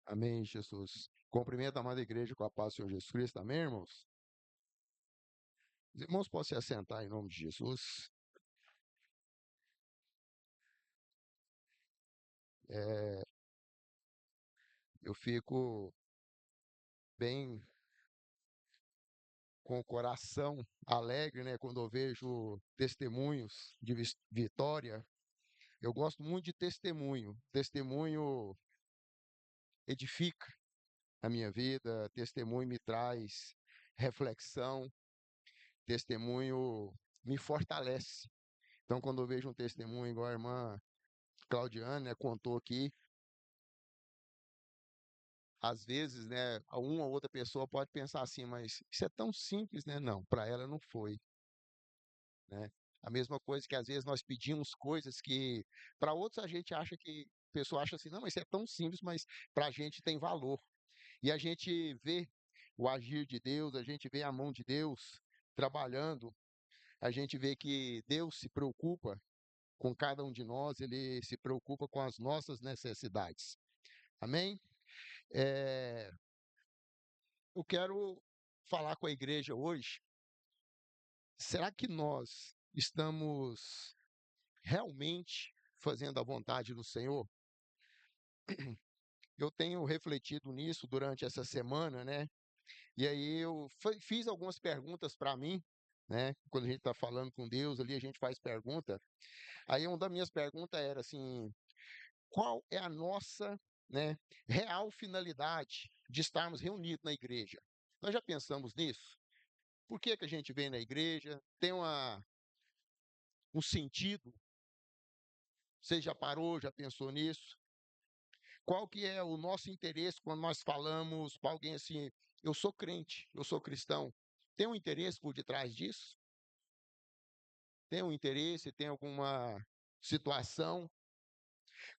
Amém, Jesus. Cumprimento a amada igreja com a paz do Senhor Jesus Cristo. Amém, irmãos? Os irmãos podem se assentar em nome de Jesus. É, eu fico bem com o coração alegre, né, quando eu vejo testemunhos de vitória. Eu gosto muito de testemunho. Testemunho edifica a minha vida, testemunho me traz reflexão, testemunho me fortalece. Então, quando eu vejo um testemunho igual a irmã Claudiane, né, contou aqui, às vezes, né, uma ou outra pessoa pode pensar assim, mas isso é tão simples, né? Não, para ela não foi, né? A mesma coisa que às vezes nós pedimos coisas que para outros a gente acha que a pessoa acha assim, não, mas isso é tão simples, mas para a gente tem valor. E a gente vê o agir de Deus, a gente vê a mão de Deus trabalhando, a gente vê que Deus se preocupa com cada um de nós, ele se preocupa com as nossas necessidades. Amém? É, eu quero falar com a igreja hoje. Será que nós estamos realmente fazendo a vontade do Senhor? Eu tenho refletido nisso durante essa semana, né? E aí eu fiz algumas perguntas para mim, né? Quando a gente está falando com Deus ali, a gente faz pergunta. Aí uma das minhas perguntas era assim: qual é a nossa, né, real finalidade de estarmos reunidos na igreja? Nós já pensamos nisso? Por que que a gente vem na igreja? Tem um sentido? Você já parou, já pensou nisso? Qual que é o nosso interesse quando nós falamos para alguém assim, eu sou crente, eu sou cristão? Tem um interesse por detrás disso? Tem um interesse, tem alguma situação?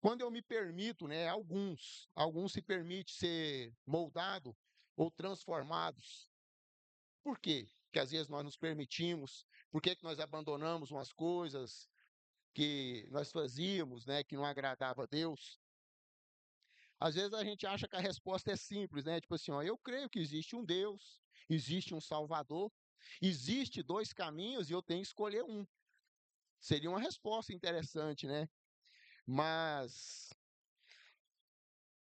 Quando eu me permito, né, alguns se permitem ser moldado ou transformados. Por quê? Porque às vezes nós nos permitimos, por que que nós abandonamos umas coisas que nós fazíamos, né, que não agradava a Deus? Às vezes a gente acha que a resposta é simples, né? Tipo assim, ó, eu creio que existe um Deus, existe um Salvador, existe dois caminhos e eu tenho que escolher um. Seria uma resposta interessante, né? Mas,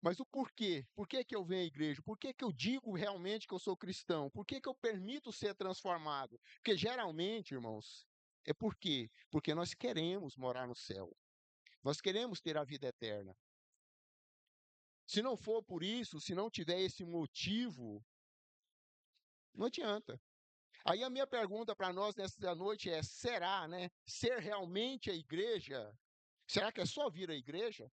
mas o porquê? Por que que eu venho à igreja? Por que que eu digo realmente que eu sou cristão? Por que que eu permito ser transformado? Porque geralmente, irmãos, é por quê? Porque nós queremos morar no céu. Nós queremos ter a vida eterna. Se não for por isso, se não tiver esse motivo, não adianta. Aí a minha pergunta para nós nessa noite é: será, né? Ser realmente a igreja? Será que é só vir à igreja?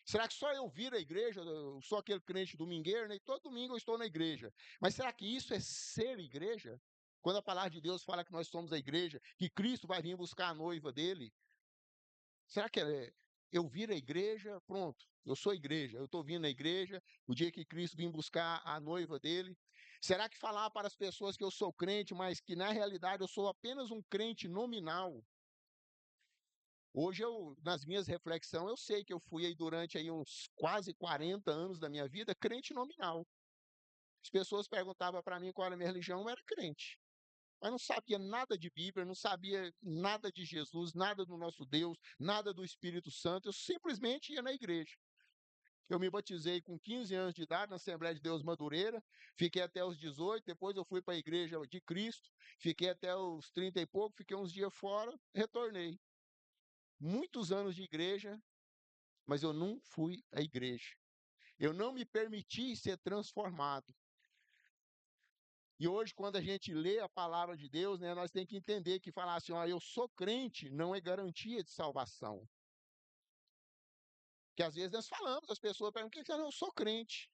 Será que só eu vir à igreja? Eu sou aquele crente domingueiro, né? E todo domingo eu estou na igreja. Mas será que isso é ser igreja? Quando a palavra de Deus fala que nós somos a igreja, que Cristo vai vir buscar a noiva dele, será que eu vir à igreja, pronto, eu sou igreja, eu estou vindo à igreja, o dia que Cristo vir buscar a noiva dele? Será que falar para as pessoas que eu sou crente, mas que na realidade eu sou apenas um crente nominal? Hoje nas minhas reflexões, eu sei que eu fui aí durante aí uns quase 40 anos da minha vida crente nominal. As pessoas perguntavam para mim qual era a minha religião, eu era crente. Mas não sabia nada de Bíblia, não sabia nada de Jesus, nada do nosso Deus, nada do Espírito Santo. Eu simplesmente ia na igreja. Eu me batizei com 15 anos de idade na Assembleia de Deus Madureira, fiquei até os 18, depois eu fui para a Igreja de Cristo, fiquei até os 30 e pouco, fiquei uns dias fora, retornei. Muitos anos de igreja, mas eu não fui à igreja. Eu não me permiti ser transformado. E hoje, quando a gente lê a palavra de Deus, né, nós temos que entender que falar assim, ó, eu sou crente, não é garantia de salvação. Que às vezes nós falamos, as pessoas perguntam, por que eu sou crente?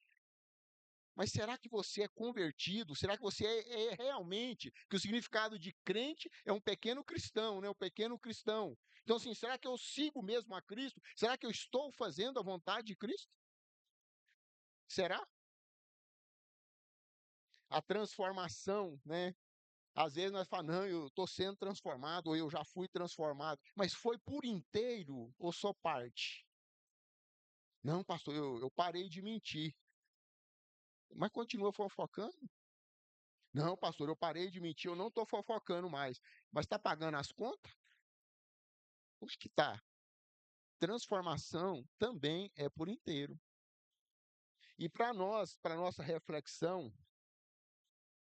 Mas será que você é convertido? Será que você é realmente, que o significado de crente é um pequeno cristão, né? Um pequeno cristão. Então, assim, será que eu sigo mesmo a Cristo? Será que eu estou fazendo a vontade de Cristo? Será? A transformação, né? Às vezes nós falamos, não, eu estou sendo transformado, ou eu já fui transformado. Mas foi por inteiro ou só parte? Não, pastor, eu parei de mentir. mas continua fofocando? Não, pastor, eu parei de mentir, eu não estou fofocando mais. Mas está pagando as contas? Onde que está? Transformação também é por inteiro. E para nós, para nossa reflexão,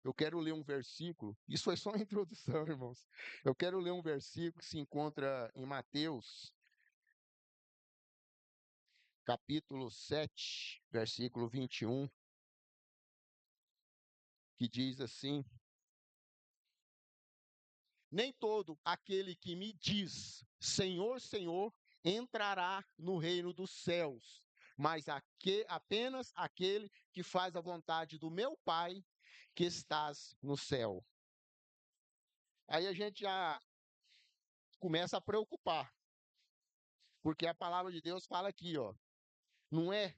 eu quero ler um versículo. Isso foi só uma introdução, irmãos. Eu quero ler um versículo que se encontra em Mateus, capítulo 7, versículo 21, que diz assim: Nem todo aquele que me diz Senhor, Senhor, entrará no reino dos céus, mas apenas aquele que faz a vontade do meu Pai que estás no céu. Aí a gente já começa a preocupar, porque a palavra de Deus fala aqui, ó, não é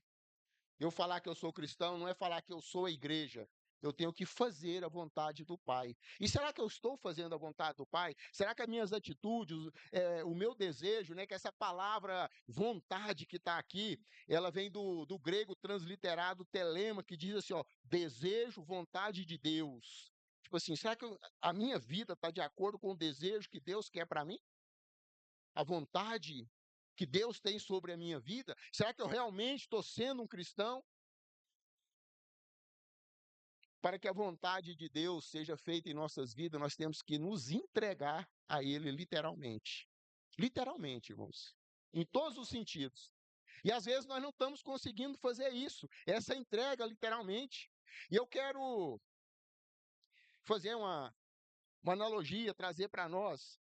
eu falar que eu sou cristão, não é falar que eu sou a igreja. Eu tenho que fazer a vontade do Pai. E será que eu estou fazendo a vontade do Pai? Será que as minhas atitudes, o meu desejo, né, que essa palavra vontade que está aqui, ela vem do grego transliterado telema, que diz assim, ó, desejo, vontade de Deus. Tipo assim, será que a minha vida está de acordo com o desejo que Deus quer para mim? A vontade que Deus tem sobre a minha vida? Será que eu realmente estou sendo um cristão? Para que a vontade de Deus seja feita em nossas vidas, nós temos que nos entregar a Ele literalmente. Literalmente, irmãos. Em todos os sentidos. E às vezes nós não estamos conseguindo fazer isso, essa entrega literalmente. E eu quero fazer uma analogia, trazer para nós,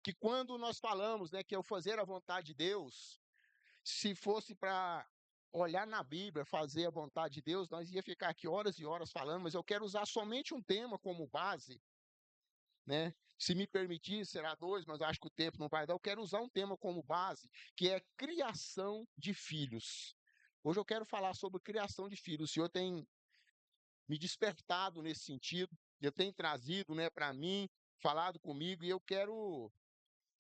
que quando nós falamos, né, que é o fazer a vontade de Deus, se fosse para olhar na Bíblia, fazer a vontade de Deus, nós ia ficar aqui horas e horas falando, mas eu quero usar somente um tema como base, né? Se me permitir, será dois, mas eu acho que o tempo não vai dar. Eu quero usar um tema como base, que é criação de filhos. Hoje eu quero falar sobre criação de filhos. O Senhor tem me despertado nesse sentido, eu tenho trazido, né, para mim, falado comigo, e eu quero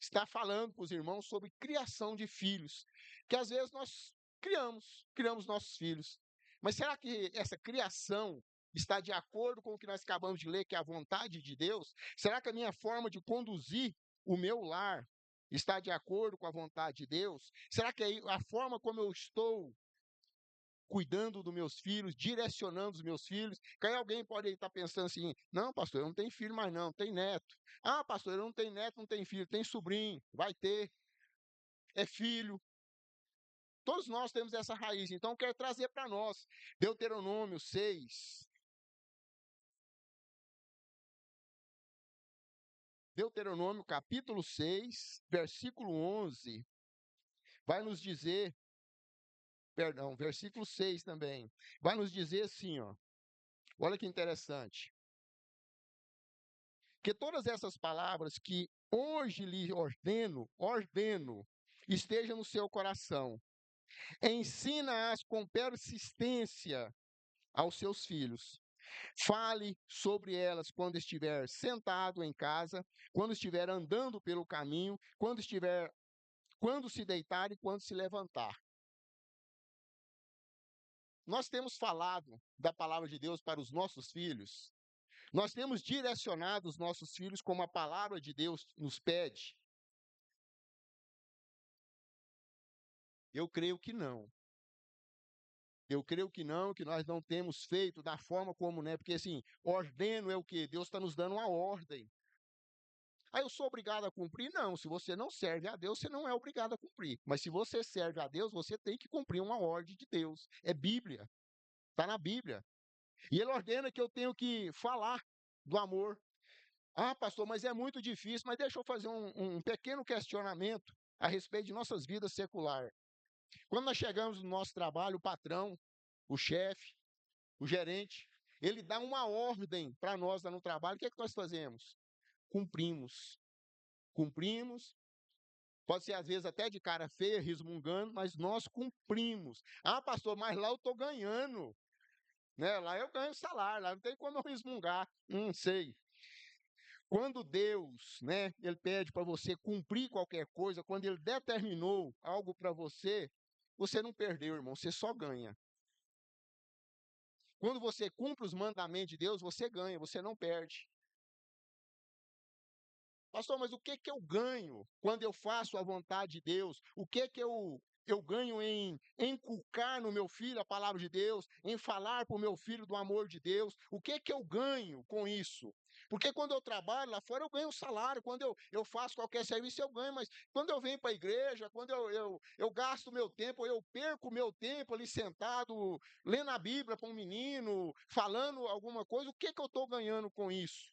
está falando com os irmãos sobre criação de filhos, que às vezes nós criamos nossos filhos. Mas será que essa criação está de acordo com o que nós acabamos de ler, que é a vontade de Deus? Será que a minha forma de conduzir o meu lar está de acordo com a vontade de Deus? Será que a forma como eu estou cuidando dos meus filhos, direcionando os meus filhos? Que aí alguém pode estar pensando assim: não, pastor, eu não tenho filho mais, não, tem neto. Ah, pastor, eu não tenho neto, não tenho filho, tem sobrinho, vai ter, é filho. Todos nós temos essa raiz, então eu quero trazer para nós. Deuteronômio 6. Deuteronômio capítulo 6, versículo 11, vai nos dizer, perdão, versículo 6 também, vai nos dizer assim, ó, olha que interessante. Que todas essas palavras que hoje lhe ordeno, estejam no seu coração. Ensina-as com persistência aos seus filhos. Fale sobre elas quando estiver sentado em casa, quando estiver andando pelo caminho, quando se deitar e quando se levantar. Nós temos falado da palavra de Deus para os nossos filhos. Nós temos direcionado os nossos filhos como a palavra de Deus nos pede. Eu creio que não. Eu creio que não, que nós não temos feito da forma como, né? Porque assim, ordeno é o quê? Deus está nos dando uma ordem. Aí eu sou obrigado a cumprir? Não. Se você não serve a Deus, você não é obrigado a cumprir. Mas se você serve a Deus, você tem que cumprir uma ordem de Deus. É Bíblia. Está na Bíblia. E ele ordena que eu tenho que falar do amor. Ah, pastor, mas é muito difícil. Mas deixa eu fazer um pequeno questionamento a respeito de nossas vidas seculares. Quando nós chegamos no nosso trabalho, o patrão, o chefe, o gerente, ele dá uma ordem para nós lá no trabalho, o que é que nós fazemos? Cumprimos. Cumprimos, pode ser às vezes até de cara feia, resmungando, mas nós cumprimos. Ah, pastor, mas lá eu estou ganhando, né? Lá eu ganho salário, lá não tem como eu resmungar. Não sei. Quando Deus, né, ele pede para você cumprir qualquer coisa, quando ele determinou algo para você, você não perdeu, irmão, você só ganha. Quando você cumpre os mandamentos de Deus, você ganha, você não perde. Pastor, mas o que que eu ganho quando eu faço a vontade de Deus? O que que eu ganho em inculcar no meu filho a palavra de Deus, em falar para o meu filho do amor de Deus? O que que eu ganho com isso? Porque quando eu trabalho lá fora, eu ganho um salário. Quando eu faço qualquer serviço, eu ganho. Mas quando eu venho para a igreja, quando eu gasto meu tempo, eu perco meu tempo ali sentado, lendo a Bíblia para um menino, falando alguma coisa, o que que eu estou ganhando com isso?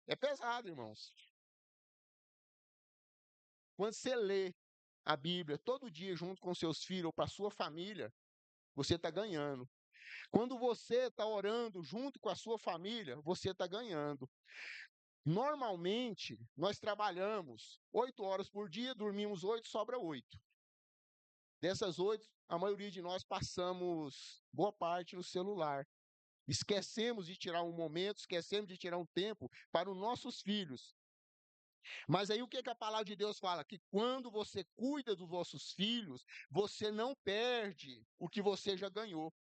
É pesado, irmãos. Quando você lê a Bíblia todo dia junto com seus filhos ou para sua família, você está ganhando. Quando você está orando junto com a sua família, você está ganhando. Normalmente, nós trabalhamos 8 horas por dia, dormimos 8, sobra 8. Dessas 8, a maioria de nós passamos boa parte no celular. Esquecemos de tirar um momento, esquecemos de tirar um tempo para os nossos filhos. Mas aí o que que a palavra de Deus fala? Que quando você cuida dos vossos filhos, você não perde o que você já ganhou.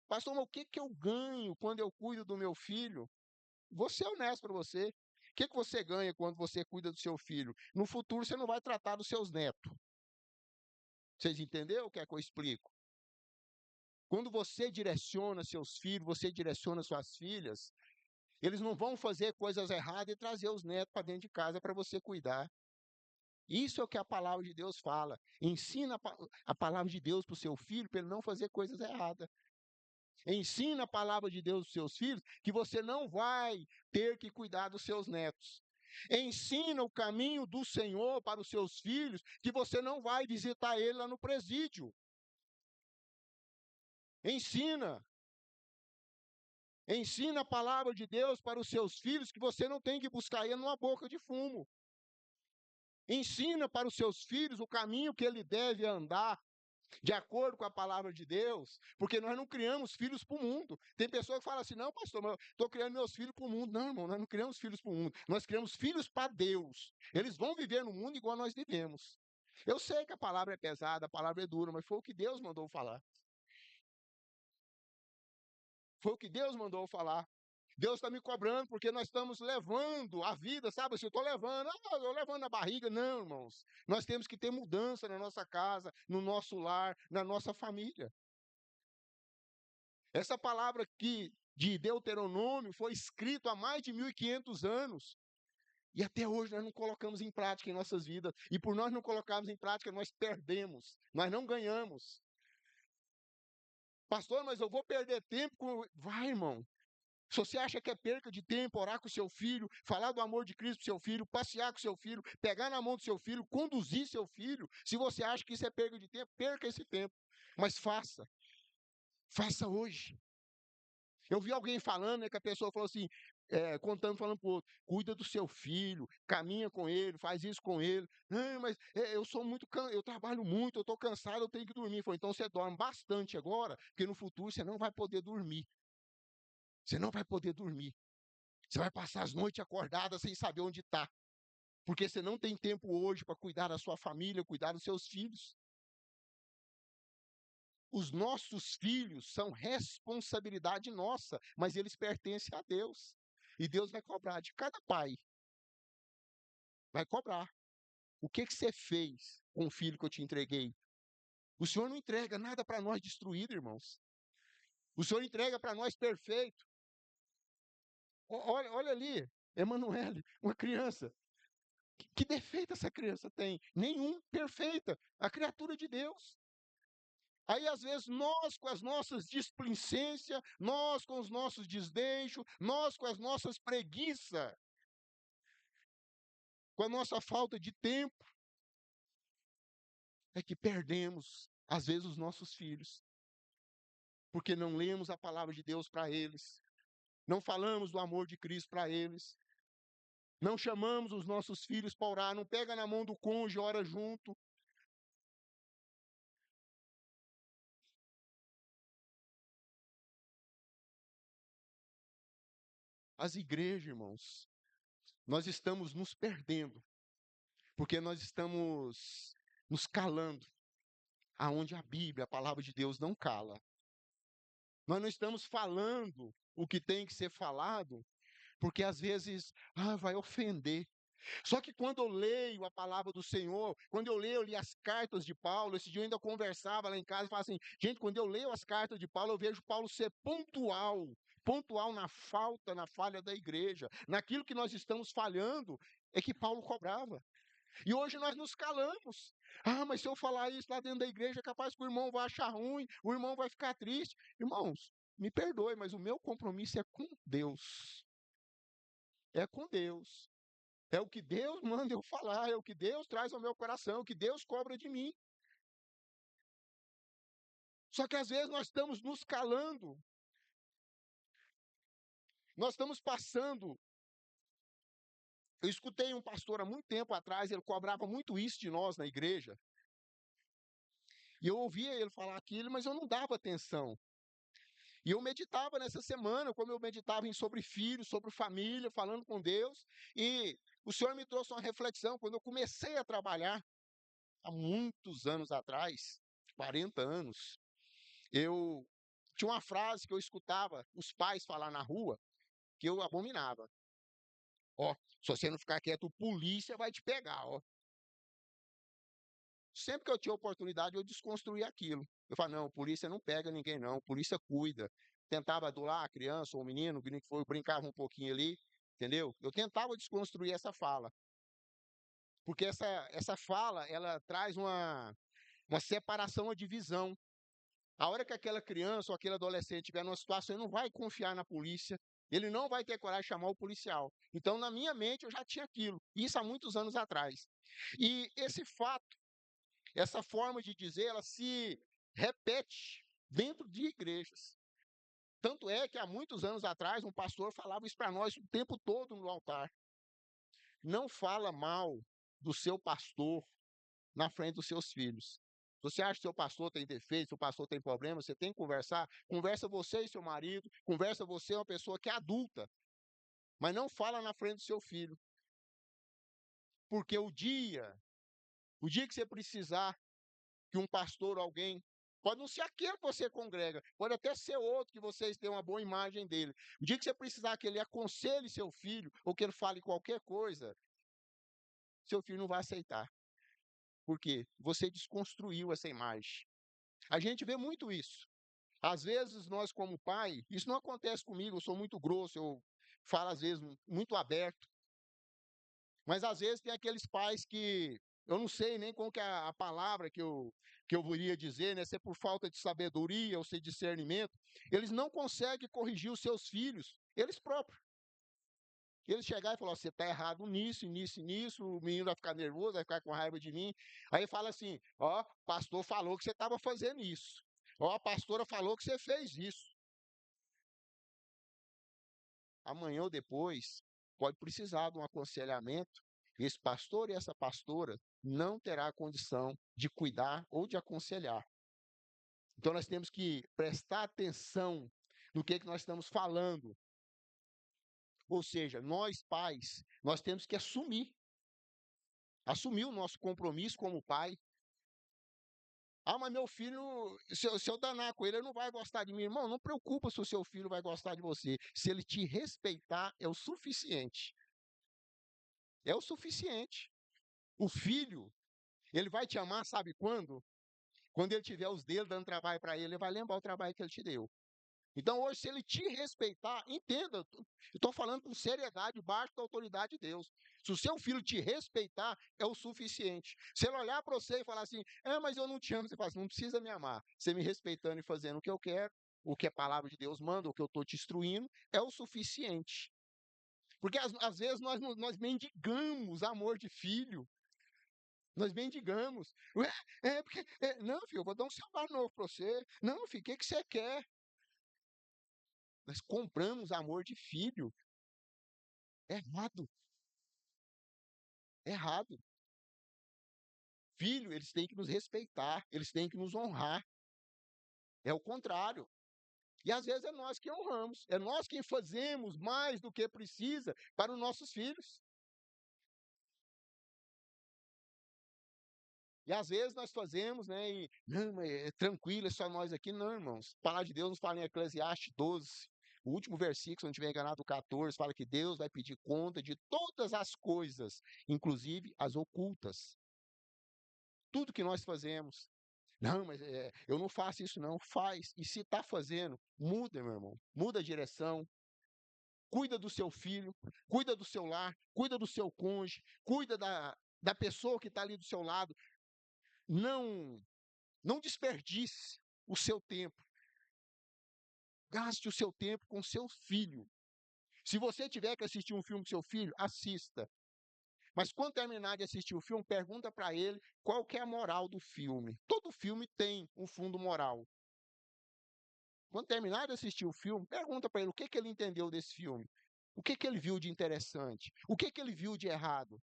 Pastor, mas o que que eu ganho quando eu cuido do meu filho? Vou ser honesto para você. O que que você ganha quando você cuida do seu filho? No futuro você não vai tratar dos seus netos. Vocês entenderam o que é que eu explico? Quando você direciona seus filhos, você direciona suas filhas, eles não vão fazer coisas erradas e trazer os netos para dentro de casa para você cuidar. Isso é o que a palavra de Deus fala. Ensina a palavra de Deus para o seu filho para ele não fazer coisas erradas. Ensina a palavra de Deus para os seus filhos que você não vai ter que cuidar dos seus netos. Ensina o caminho do Senhor para os seus filhos que você não vai visitar ele lá no presídio. Ensina. Ensina a palavra de Deus para os seus filhos que você não tem que buscar ele numa boca de fumo. Ensina para os seus filhos o caminho que ele deve andar de acordo com a palavra de Deus, porque nós não criamos filhos para o mundo. Tem pessoa que fala assim, não, pastor, mas eu estou criando meus filhos para o mundo. Não, irmão, nós não criamos filhos para o mundo, nós criamos filhos para Deus. Eles vão viver no mundo igual nós vivemos. Eu sei que a palavra é pesada, a palavra é dura, mas foi o que Deus mandou falar. Foi o que Deus mandou falar. Deus está me cobrando porque nós estamos levando a vida, sabe? Se eu estou levando, eu estou levando a barriga. Não, irmãos. Nós temos que ter mudança na nossa casa, no nosso lar, na nossa família. Essa palavra aqui de Deuteronômio foi escrita há mais de 1500 anos. E até hoje nós não colocamos em prática em nossas vidas. E por nós não colocarmos em prática, nós perdemos. Nós não ganhamos. Pastor, mas eu vou perder tempo com. Vai, irmão. Se você acha que é perca de tempo, orar com o seu filho, falar do amor de Cristo para o seu filho, passear com o seu filho, pegar na mão do seu filho, conduzir seu filho, se você acha que isso é perca de tempo, perca esse tempo. Mas faça. Faça hoje. Eu vi alguém falando, né, que a pessoa falou assim, contando, falando para o outro, cuida do seu filho, caminha com ele, faz isso com ele. Não, mas eu sou muito, eu trabalho muito, eu estou cansado, eu tenho que dormir. Falei, então você dorme bastante agora, porque no futuro você não vai poder dormir. Você não vai poder dormir. Você vai passar as noites acordadas sem saber onde está. Porque você não tem tempo hoje para cuidar da sua família, cuidar dos seus filhos. Os nossos filhos são responsabilidade nossa, mas eles pertencem a Deus. E Deus vai cobrar de cada pai. Vai cobrar. O que que você fez com o filho que eu te entreguei? O Senhor não entrega nada para nós destruído, irmãos. O Senhor entrega para nós perfeito. Olha, olha ali, Emanuele, uma criança. Que defeito essa criança tem? Nenhum, perfeita. A criatura de Deus. Aí, às vezes, nós com as nossas displicências, nós com os nossos desdeixos, nós com as nossas preguiças, com a nossa falta de tempo, é que perdemos, às vezes, os nossos filhos. Porque não lemos a palavra de Deus para eles, não falamos do amor de Cristo para eles, não chamamos os nossos filhos para orar, não pega na mão do cônjuge, ora junto. As igrejas, irmãos, nós estamos nos perdendo, porque nós estamos nos calando aonde a Bíblia, a palavra de Deus, não cala. Nós não estamos falando o que tem que ser falado, porque às vezes, vai ofender. Só que quando eu leio a palavra do Senhor, quando eu li as cartas de Paulo, esse dia eu ainda conversava lá em casa e falava assim, gente, quando eu leio as cartas de Paulo, eu vejo Paulo ser pontual, pontual na falta, na falha da igreja, naquilo que nós estamos falhando, é que Paulo cobrava. E hoje nós nos calamos. Mas se eu falar isso lá dentro da igreja, é capaz que o irmão vai achar ruim, o irmão vai ficar triste. Irmãos, me perdoe, mas o meu compromisso é com Deus. É com Deus. É o que Deus manda eu falar, é o que Deus traz ao meu coração, é o que Deus cobra de mim. Só que às vezes nós estamos nos calando, nós estamos passando. Eu escutei um pastor há muito tempo atrás, ele cobrava muito isso de nós na igreja. E eu ouvia ele falar aquilo, mas eu não dava atenção. E eu meditava nessa semana, como eu meditava sobre filhos, sobre família, falando com Deus. E o Senhor me trouxe uma reflexão quando eu comecei a trabalhar, há muitos anos atrás, 40 anos. Eu tinha uma frase que eu escutava os pais falar na rua, que eu abominava. Ó, se você não ficar quieto, o polícia vai te pegar, ó. Sempre que eu tinha oportunidade, eu desconstruía aquilo. Eu falava, não, polícia não pega ninguém, não, polícia cuida. Tentava adular a criança ou o menino, que foi, brincava um pouquinho ali, entendeu? Eu tentava desconstruir essa fala. Porque essa fala, ela traz uma separação, uma divisão. A hora que aquela criança ou aquele adolescente estiver numa situação, ele não vai confiar na polícia, ele não vai ter coragem de chamar o policial. Então, na minha mente, eu já tinha aquilo, isso há muitos anos atrás. E esse fato, essa forma de dizer, ela se repete dentro de igrejas. Tanto é que há muitos anos atrás, um pastor falava isso para nós o tempo todo no altar. Não fala mal do seu pastor na frente dos seus filhos. Se você acha que seu pastor tem defeito, seu pastor tem problema, você tem que conversar. Conversa você e seu marido, conversa você uma pessoa que é adulta, mas não fala na frente do seu filho. Porque o dia que você precisar que um pastor ou alguém, pode não ser aquele que você congrega, pode até ser outro que vocês tenham uma boa imagem dele. O dia que você precisar que ele aconselhe seu filho, ou que ele fale qualquer coisa, seu filho não vai aceitar. Por quê? Você desconstruiu essa imagem. A gente vê muito isso. Às vezes, nós como pai, isso não acontece comigo, eu sou muito grosso, eu falo às vezes muito aberto, mas às vezes tem aqueles pais que eu não sei nem qual que é a palavra que eu iria dizer, né? Se é por falta de sabedoria ou se é discernimento, eles não conseguem corrigir os seus filhos, eles próprios. Eles chegarem e falar, você está errado nisso, nisso e nisso, o menino vai ficar nervoso, vai ficar com raiva de mim. Aí fala assim, ó, o pastor falou que você estava fazendo isso. Ó, a pastora falou que você fez isso. Amanhã ou depois, pode precisar de um aconselhamento. Esse pastor e essa pastora não terá condição de cuidar ou de aconselhar. Então nós temos que prestar atenção no que nós estamos falando. Ou seja, nós pais, nós temos que assumir o nosso compromisso como pai. Mas meu filho, se eu danar com ele, ele não vai gostar de mim. Irmão, não preocupa se o seu filho vai gostar de você. Se ele te respeitar, é o suficiente. É o suficiente. O filho, ele vai te amar, sabe quando? Quando ele tiver os dedos dando trabalho para ele, ele vai lembrar o trabalho que ele te deu. Então, hoje, se ele te respeitar, entenda, eu estou falando com seriedade, debaixo da autoridade de Deus. Se o seu filho te respeitar, é o suficiente. Se ele olhar para você e falar assim, mas eu não te amo, você fala assim, não precisa me amar. Você me respeitando e fazendo o que eu quero, o que a palavra de Deus manda, o que eu estou te instruindo, é o suficiente. Porque às vezes nós mendigamos amor de filho. Nós mendigamos. Ué, porque. Não, filho, eu vou dar um celular novo para você. Não, filho, o que você quer? Nós compramos amor de filho. Errado. Errado. Filho, eles têm que nos respeitar, eles têm que nos honrar. É o contrário. E às vezes é nós que honramos, é nós quem fazemos mais do que precisa para os nossos filhos. E às vezes nós fazemos, né? E, não, mas é tranquilo, é só nós aqui. Não, irmãos. A palavra de Deus nos fala em Eclesiastes 12, o último versículo, se não estiver enganado, o 14, fala que Deus vai pedir conta de todas as coisas, inclusive as ocultas. Tudo que nós fazemos. Não, mas eu não faço isso, não. Faz. E se está fazendo, muda, meu irmão. Muda a direção. Cuida do seu filho, cuida do seu lar, cuida do seu cônjuge, cuida da pessoa que está ali do seu lado. Não, não desperdice o seu tempo. Gaste o seu tempo com seu filho. Se você tiver que assistir um filme com seu filho, assista. Mas quando terminar de assistir o filme, pergunta para ele qual que é a moral do filme. Todo filme tem um fundo moral. Quando terminar de assistir o filme, pergunta para ele o que que ele entendeu desse filme. O que que ele viu de interessante? O que que ele viu de errado?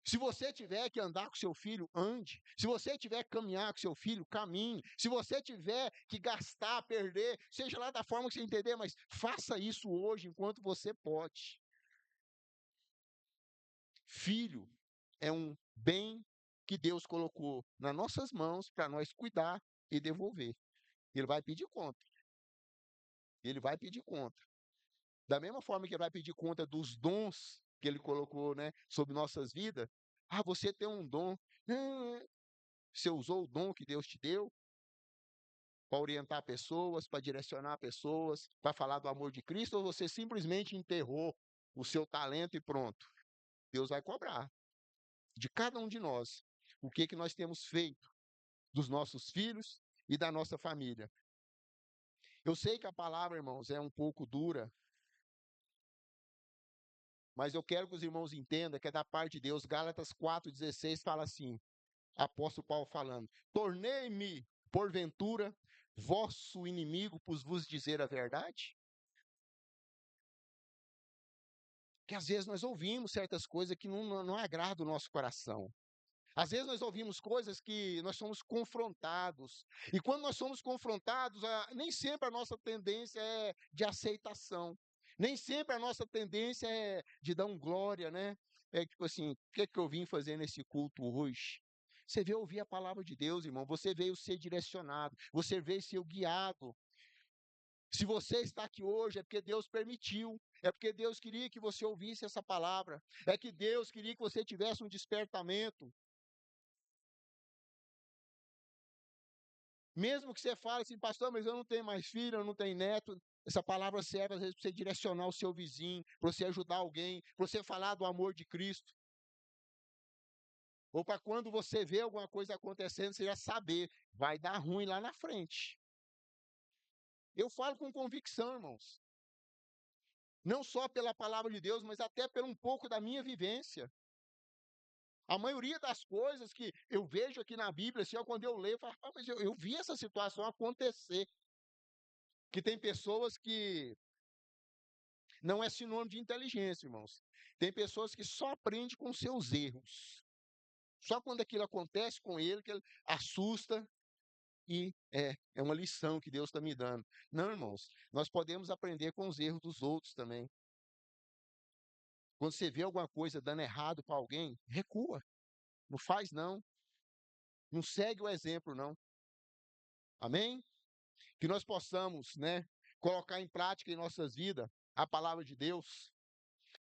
Se você tiver que andar com seu filho, ande. Se você tiver que caminhar com seu filho, caminhe. Se você tiver que gastar, perder, seja lá da forma que você entender, mas faça isso hoje enquanto você pode. Filho é um bem que Deus colocou nas nossas mãos para nós cuidar e devolver. Ele vai pedir conta. Ele vai pedir conta. Da mesma forma que ele vai pedir conta dos dons que ele colocou, né, sobre nossas vidas. Ah, você tem um dom. Você usou o dom que Deus te deu para orientar pessoas, para direcionar pessoas, para falar do amor de Cristo, ou você simplesmente enterrou o seu talento e pronto? Deus vai cobrar de cada um de nós o que que nós temos feito dos nossos filhos e da nossa família. Eu sei que a palavra, irmãos, é um pouco dura, mas eu quero que os irmãos entendam que é da parte de Deus. Gálatas 4,16 fala assim, apóstolo Paulo falando: tornei-me, porventura, vosso inimigo por vos dizer a verdade? Que às vezes nós ouvimos certas coisas que não agradam o nosso coração. Às vezes nós ouvimos coisas que nós somos confrontados. E quando nós somos confrontados, nem sempre a nossa tendência é de aceitação. Nem sempre a nossa tendência é de dar um glória, né? É tipo assim, o que é que eu vim fazer nesse culto hoje? Você veio ouvir a palavra de Deus, irmão. Você veio ser direcionado. Você veio ser guiado. Se você está aqui hoje, é porque Deus permitiu, é porque Deus queria que você ouvisse essa palavra, é que Deus queria que você tivesse um despertamento. Mesmo que você fale assim, pastor, mas eu não tenho mais filho, eu não tenho neto, essa palavra serve às vezes para você direcionar o seu vizinho, para você ajudar alguém, para você falar do amor de Cristo. Ou para quando você vê alguma coisa acontecendo, você já saber, vai dar ruim lá na frente. Eu falo com convicção, irmãos. Não só pela palavra de Deus, mas até por um pouco da minha vivência. A maioria das coisas que eu vejo aqui na Bíblia, assim, quando eu leio, eu falo, mas eu vi essa situação acontecer. Que tem pessoas que não é sinônimo de inteligência, irmãos. Tem pessoas que só aprendem com seus erros. Só quando aquilo acontece com ele, que ele assusta e é uma lição que Deus está me dando. Não, irmãos, nós podemos aprender com os erros dos outros também. Quando você vê alguma coisa dando errado para alguém, recua. Não faz, não. Não segue o exemplo, não. Amém? Que nós possamos, né, colocar em prática em nossas vidas a palavra de Deus.